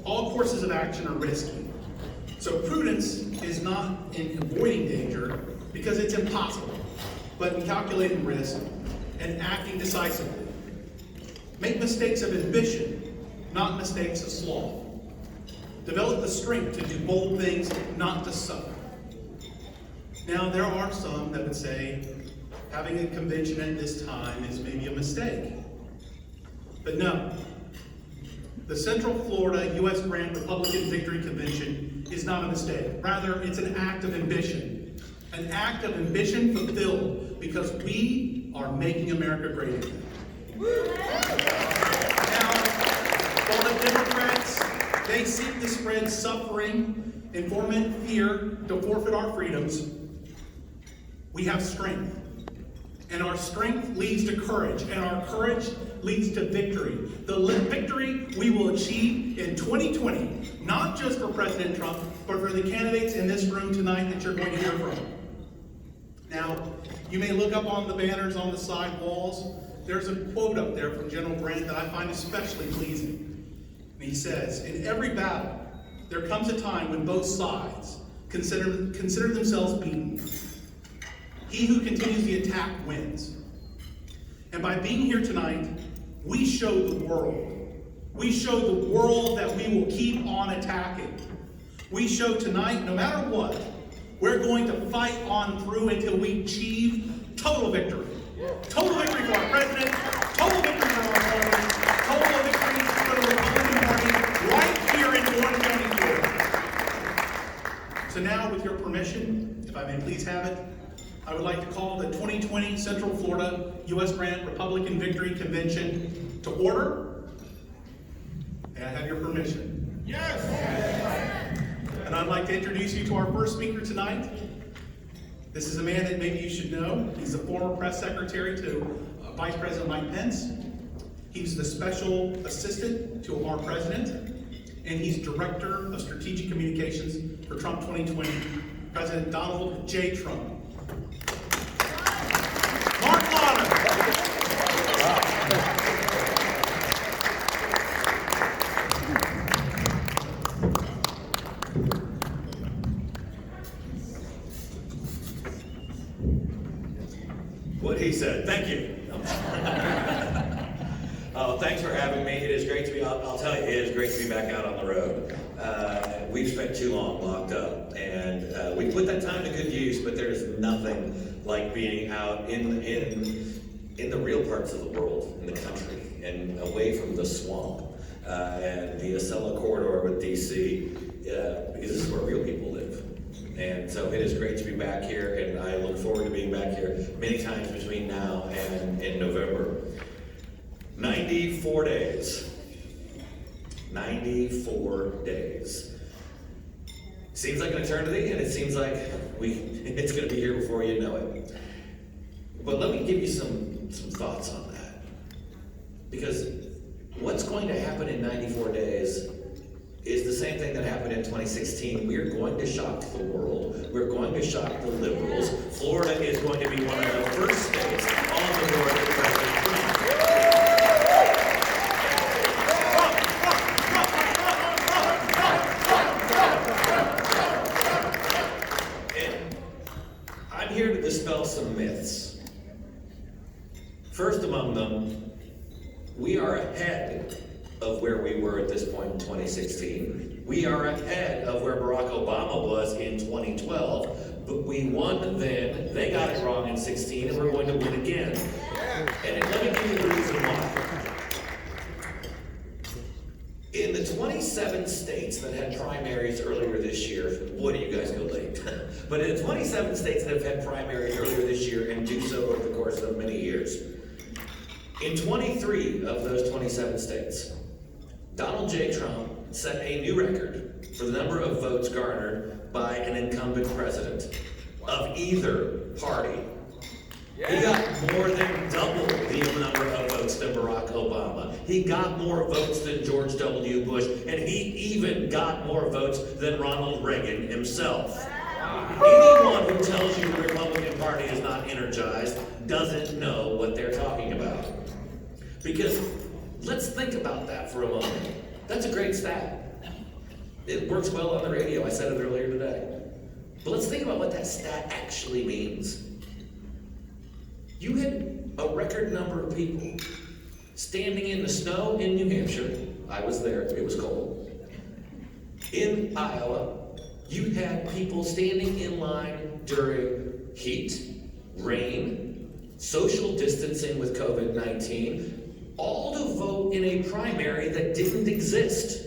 all courses of action are risky. So prudence is not in avoiding danger because it's impossible, but in calculating risk and acting decisively. Make mistakes of ambition, not mistakes of sloth. Develop the strength to do bold things, not to suffer. Now, there are some that would say having a convention at this time is maybe a mistake. But no. The Central Florida U.S. Grant Republican Victory Convention is not a mistake. Rather, it's an act of ambition. An act of ambition fulfilled because we are making America great again. Now, while the Democrats, they seek to spread suffering and foment fear to forfeit our freedoms, we have strength. And our strength leads to courage, and our courage leads to victory. The victory we will achieve in 2020, not just for President Trump, but for the candidates in this room tonight that you're going to hear from. Now, you may look up on the banners on the side walls. There's a quote up there from General Grant that I find especially pleasing. And he says, "In every battle, there comes a time when both sides consider themselves beaten. He who continues the attack wins." And by being here tonight, we show the world that we will keep on attacking. We show tonight, no matter what, we're going to fight on through until we achieve total victory. Total victory for our president, total victory for our party, total victory for the Republican Party right here in Orange County, Florida. So now, with your permission, if I may please have it, I would like to call the 2020 Central Florida U.S. Grant Republican Victory Convention to order. May I have your permission? Yes! And I'd like to introduce you to our first speaker tonight. This is a man that maybe you should know. He's the former press secretary to Vice President Mike Pence. He's the special assistant to our president, and he's director of strategic communications for Trump 2020, President Donald J. Trump. Marc Lotter. What he said. Thank you. Thanks for having me. It is great to be. I'll tell you, it is great to be back out on the road. We've spent too long locked up, and we put that time to good use. But there's nothing like being out in the real parts of the world, in the country, and away from the swamp and the Acela corridor with DC, because this is where real people live. And so it is great to be back here, and I look forward to being back here many times between now and in November. 94 days. 94 days. Seems like an eternity, and it seems like it's going to be here before you know it. But let me give you some thoughts on that. Because what's going to happen in 94 days is the same thing that happened in 2016. We're going to shock the world. We're going to shock the liberals. Florida is going to be one of the first states on the board of President Trump. And I'm here to dispel some myths. First among them, we are ahead of where we were at this point in 2016. We are ahead of where Barack Obama was in 2012, but we won then, they got it wrong in 16, and we're going to win again. And let me give you the reason why. In the 27 states that had primaries earlier this year, boy, do you guys go late. But in the 27 states that have had primaries earlier this year and do so over the course of many years, in 23 of those 27 states, Donald J. Trump set a new record for the number of votes garnered by an incumbent president of either party. He got more than double the number of votes than Barack Obama. He got more votes than George W. Bush, and he even got more votes than Ronald Reagan himself. Anyone who tells you the Republican Party is not energized doesn't know what they're talking about. Because let's think about that for a moment. That's a great stat. It works well on the radio, I said it earlier today. But let's think about what that stat actually means. You had a record number of people standing in the snow in New Hampshire. I was there, it was cold. In Iowa, you had people standing in line during heat, rain, social distancing with COVID-19, all to vote in a primary that didn't exist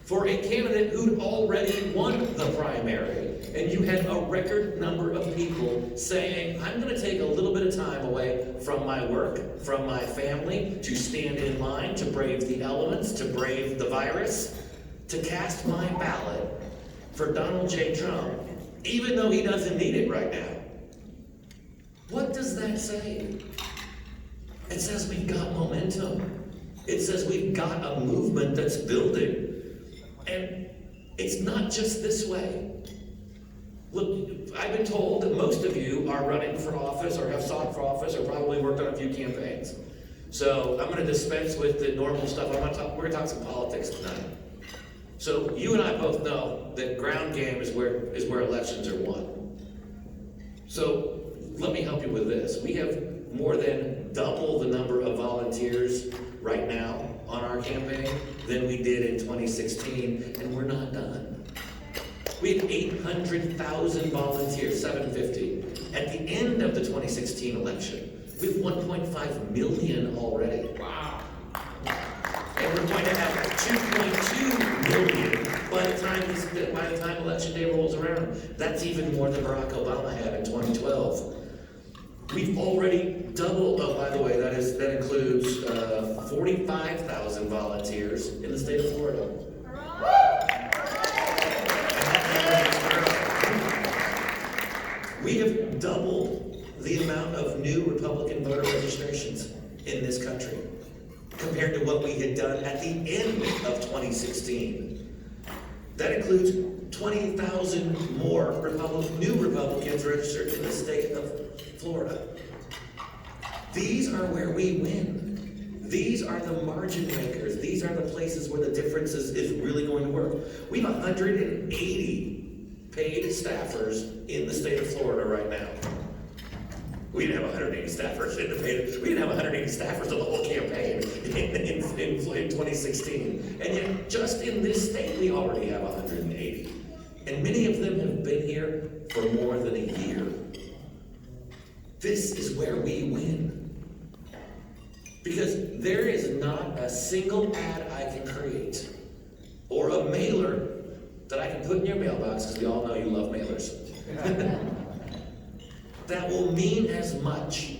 for a candidate who'd already won the primary. And you had a record number of people saying, I'm going to take a little bit of time away from my work, from my family, to stand in line, to brave the elements, to brave the virus, to cast my ballot for Donald J. Trump, even though he doesn't need it right now. What does that say? It says we've got momentum. It says we've got a movement that's building. And it's not just this way. Look, I've been told that most of you are running for office or have sought for office or probably worked on a few campaigns. So I'm going to dispense with the normal stuff. We're going to talk some politics tonight. So you and I both know that ground game is where elections are won. So let me help you with this. We have more than double the number of volunteers right now on our campaign than we did in 2016, and we're not done. We had 800,000 volunteers, 750, at the end of the 2016 election. We have 1.5 million already. Wow. And we're going to have 2.2 million by the time election day rolls around. That's even more than Barack Obama had in 2012. We've already doubled, oh, by the way, that includes 45,000 volunteers in the state of Florida. We have doubled the amount of new Republican voter registrations in this country compared to what we had done at the end of 2016. That includes 20,000 more new Republicans registered in the state of Florida. These are where we win. These are the margin makers. These are the places where the difference is really going to work. We have 180 paid staffers in the state of Florida right now. We didn't have 180 staffers in the paid. We didn't have 180 staffers in the whole campaign in 2016. And yet, just in this state, we already have 180. And many of them have been here for more than a year. This is where we win. Because there is not a single ad I can create or a mailer that I can put in your mailbox, because we all know you love mailers, that will mean as much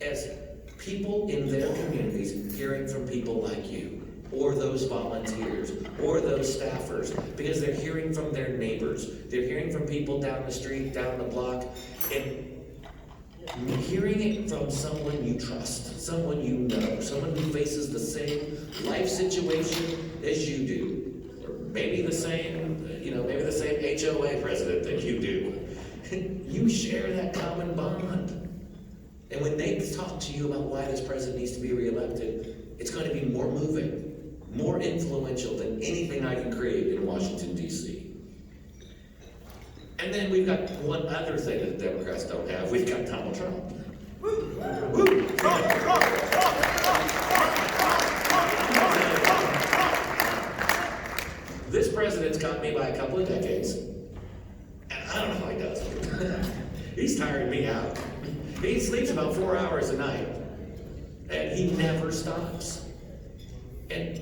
as people in their communities hearing from people like you, or those volunteers, or those staffers, because they're hearing from their neighbors. They're hearing from people down the street, down the block, and hearing it from someone you trust, someone you know, someone who faces the same life situation as you do, or maybe the same HOA president that you do. You share that common bond. And when they talk to you about why this president needs to be reelected, it's going to be more moving, more influential than anything I can create in Washington, D.C. And then we've got one other thing that the Democrats don't have. We've got Donald Trump. Woo! Woo! Trump! This president's caught me by a couple of decades, and I don't know how he does it. He's tiring me out. He sleeps about 4 hours a night, and he never stops. And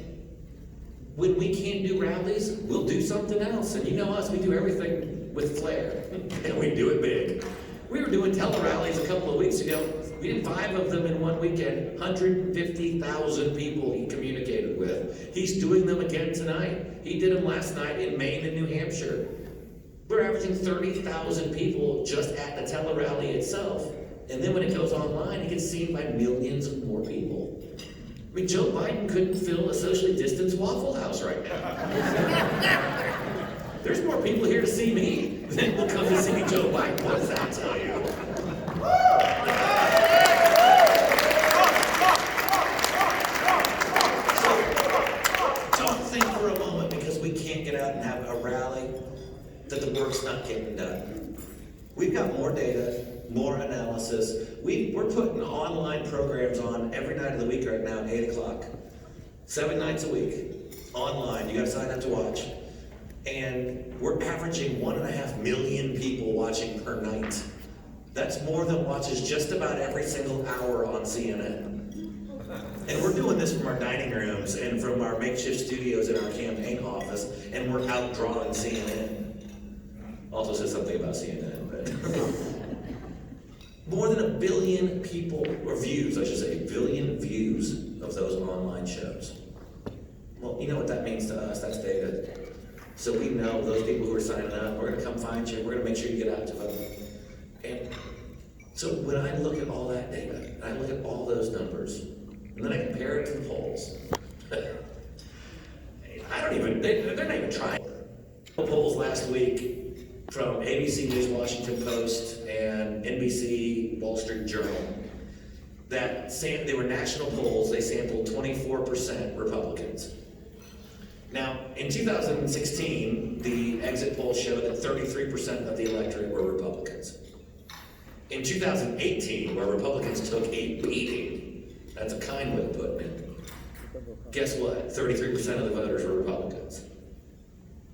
when we can't do rallies, we'll do something else. And you know us, we do everything with flair, and we do it big. We were doing tele-rallies a couple of weeks ago. We did 5 of them in one weekend, 150,000 people he communicated with. He's doing them again tonight. He did them last night in Maine and New Hampshire. We're averaging 30,000 people just at the tele-rally itself. And then when it goes online, it gets seen by millions of more people. I mean, Joe Biden couldn't fill a socially distanced Waffle House right now. There's more people here to see me than will come to see Joe Biden. What does that tell you? So, don't think for a moment because we can't get out and have a rally, that the work's not getting done. We've got more data, more analysis. We're putting online programs on every night of the week right now at 8 o'clock. 7 nights a week, online. You gotta sign up to watch. And we're averaging 1.5 million people watching per night. That's more than watches just about every single hour on CNN. And we're doing this from our dining rooms and from our makeshift studios in our campaign office, and we're out drawing CNN. Also says something about CNN, but more than 1 billion people, or views, I should say, 1 billion views of those online shows. Well, you know what that means to us, that's data. So we know those people who are signing up, we're gonna come find you, we're gonna make sure you get out to vote. And so when I look at all that data, and I look at all those numbers, and then I compare it to the polls, they're not even trying. Polls last week from ABC News, Washington Post, and NBC Wall Street Journal, they were national polls, they sampled 24% Republicans. Now, in 2016, the exit polls showed that 33% of the electorate were Republicans. In 2018, where Republicans took a beating, that's a kind way of putting it, guess what? 33% of the voters were Republicans.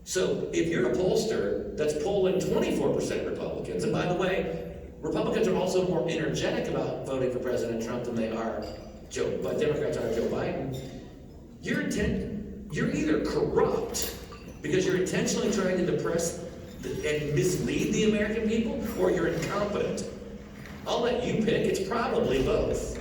So if you're a pollster that's polling 24% Republicans, and by the way, Republicans are also more energetic about voting for President Trump than they are Democrats are Joe Biden, you're either corrupt because you're intentionally trying to depress and mislead the American people, or you're incompetent. I'll let you pick, it's probably both.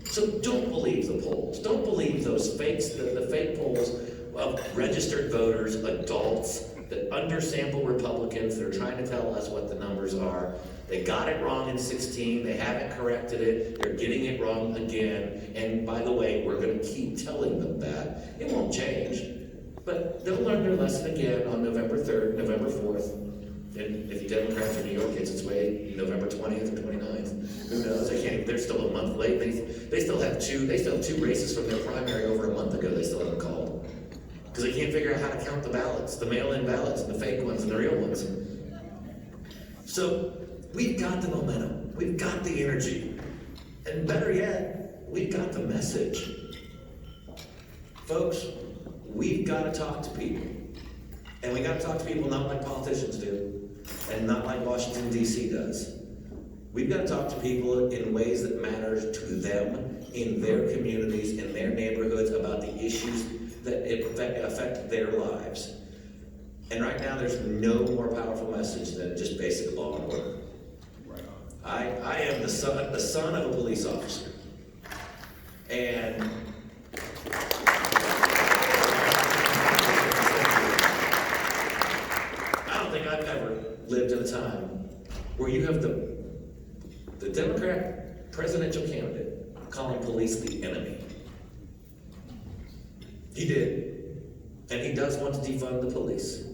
So don't believe the polls. Don't believe those fakes, the fake polls of registered voters, adults, that undersample Republicans that are trying to tell us what the numbers are. They got it wrong in 16, they haven't corrected it, they're getting it wrong again, and by the way, we're gonna keep telling them that. It won't change, but they'll learn their lesson again on November 3rd, November 4th, and if Democrats are New York, it's way November 20th or 29th. Who knows? They're still a month late. They still have two races from their primary over a month ago they still haven't called. Because they can't figure out how to count the ballots, the mail-in ballots, and the fake ones and the real ones. So we've got the momentum, we've got the energy, and better yet, we've got the message. Folks, we've got to talk to people. And we got to talk to people not like politicians do, and not like Washington, D.C. does. We've got to talk to people in ways that matter to them, in their communities, in their neighborhoods, about the issues that affect their lives. And right now, there's no more powerful message than just basic law and order. Right on. I am the son of a police officer. And I don't think I've ever lived in a time where you have the Democrat presidential candidate calling police the enemy. He did, and he does want to defund the police.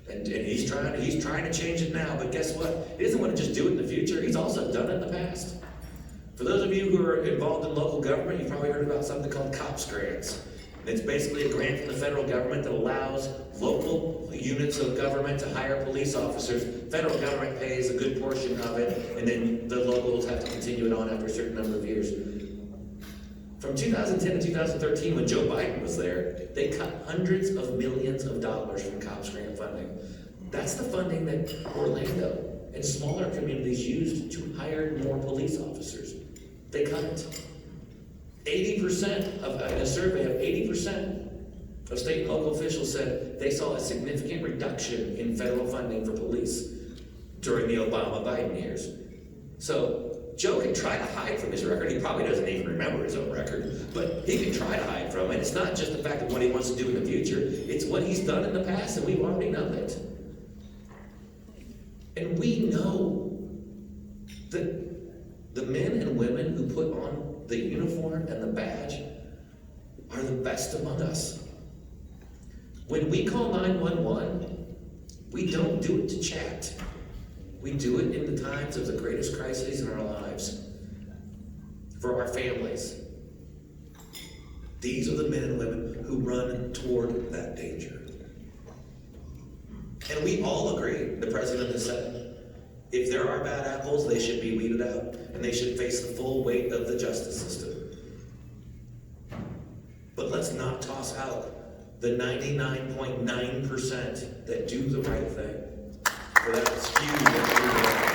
And he's trying to change it now, but guess what? He doesn't want to just do it in the future. He's also done it in the past. For those of you who are involved in local government, you've probably heard about something called COPS grants. It's basically a grant from the federal government that allows local units of government to hire police officers. Federal government pays a good portion of it, and then the locals have to continue it on after a certain number of years. From 2010 to 2013, when Joe Biden was there, they cut hundreds of millions of dollars from COPS grant funding. That's the funding that Orlando and smaller communities used to hire more police officers. They cut it. 80% of, in a survey of 80% of state and local officials said they saw a significant reduction in federal funding for police during the Obama-Biden years. So Joe can try to hide from his record. He probably doesn't even remember his own record, but he can try to hide from it. It's not just the fact of what he wants to do in the future, it's what he's done in the past, and we've already known it. And we know that the men and women who put on the uniform and the badge are the best among us. When we call 911, we don't do it to chat. We do it in the times of the greatest crises in our lives, for our families. These are the men and women who run toward that danger. And we all agree, the president has said, if there are bad apples, they should be weeded out, and they should face the full weight of the justice system. But let's not toss out the 99.9% that do the right thing. For that few that do the right thing.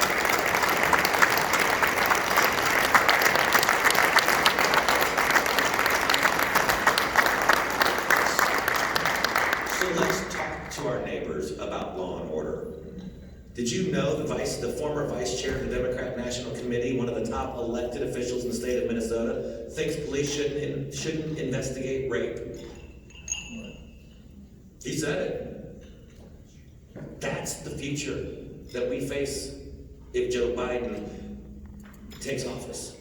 So let's talk to our neighbors about law and order. Did you know the former vice chair of the Democrat National Committee, one of the top elected officials in the state of Minnesota, thinks police shouldn't investigate rape? He said it. That's the future that we face if Joe Biden takes office.